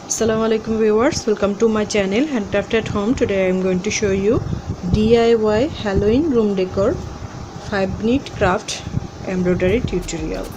Assalamualaikum viewers, welcome to my channel Handcraft at Home. Today I am going to show you DIY Halloween room decor 5-minute craft embroidery tutorial.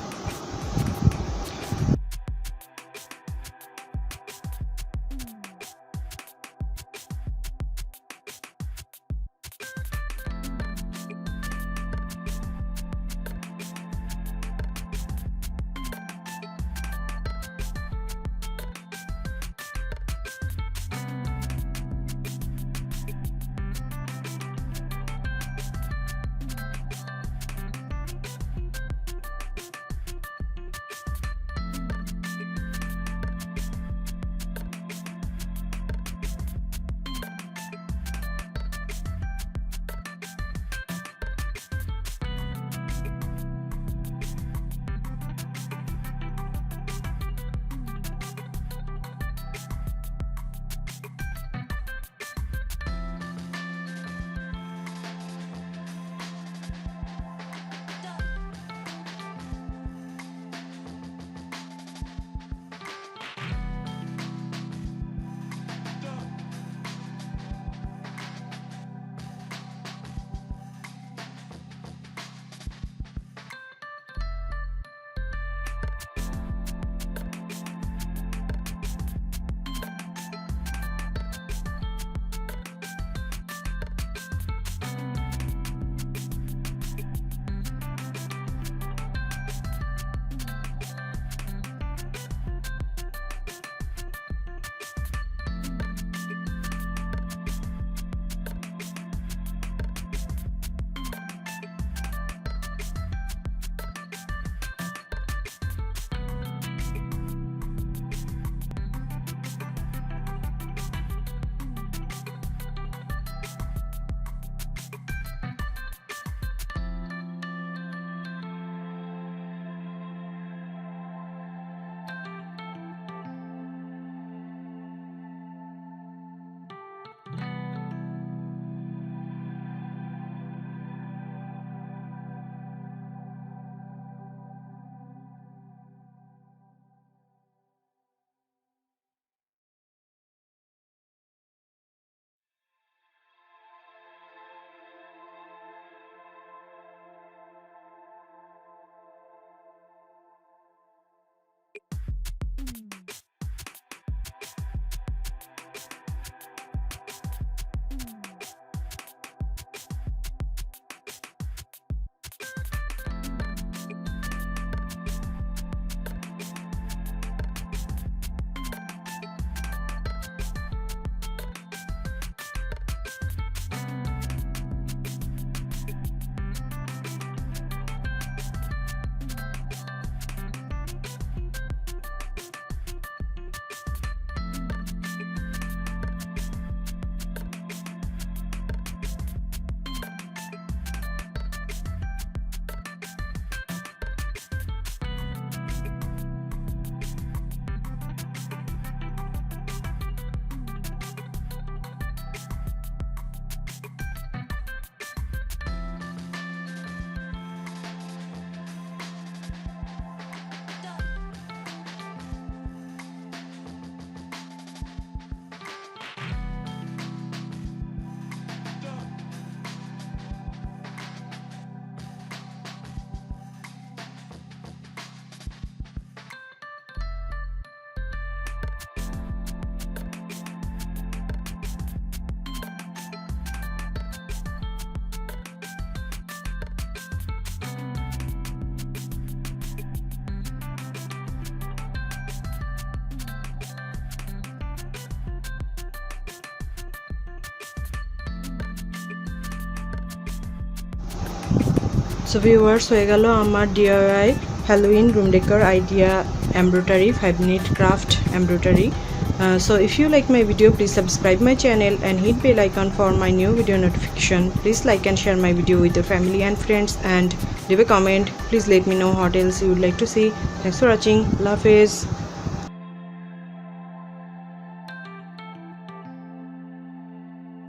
So viewers, হয়ে গেল আমার DIY Halloween room decor idea embroidery 5-minute craft embroidery. So if you like my video, please subscribe my channel and hit bell icon for my new video notification. Please like and share my video with your family and friends and leave a comment. Please let me know what else you would like to see. Thanks for watching. Love is